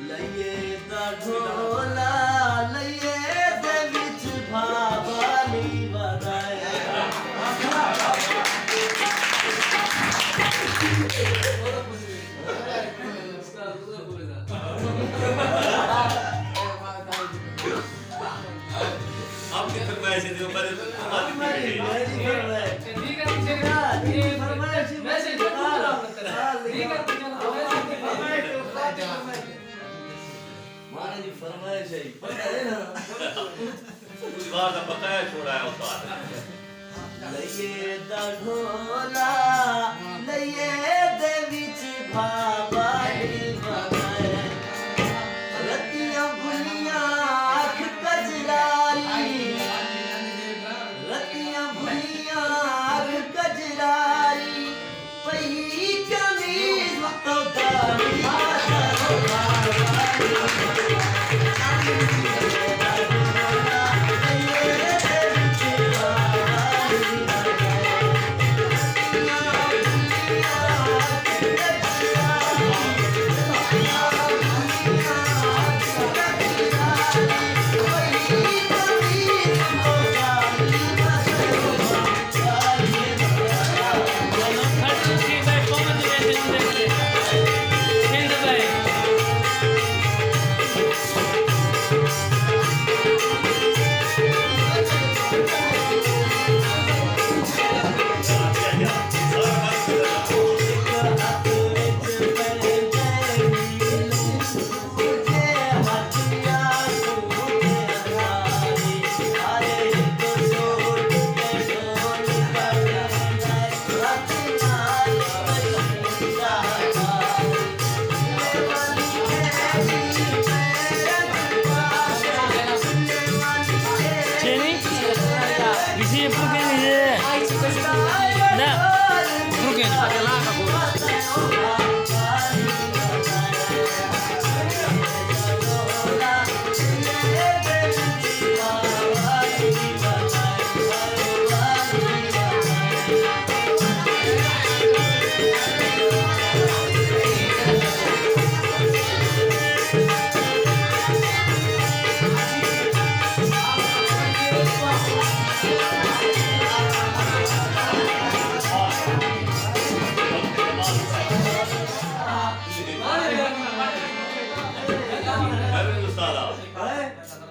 लइए दा ढोला लइए दे विच भावाली बधाए आपकी फरमाइश है पर हमारी फरमाइश ठीक है ये फरमाइश मैसेज बोला ठीक है माने जी फरमाइश है पता है ना उस बार का पता है छोड़ा है उस्ताद लइए दा ढोला लइए दे विच भावाली बधाए रतियां भुलियां आँख कजरारी रतियां भुलियां आँख कजरारी पई कमीज तो दाढ़ी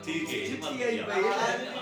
ठीक है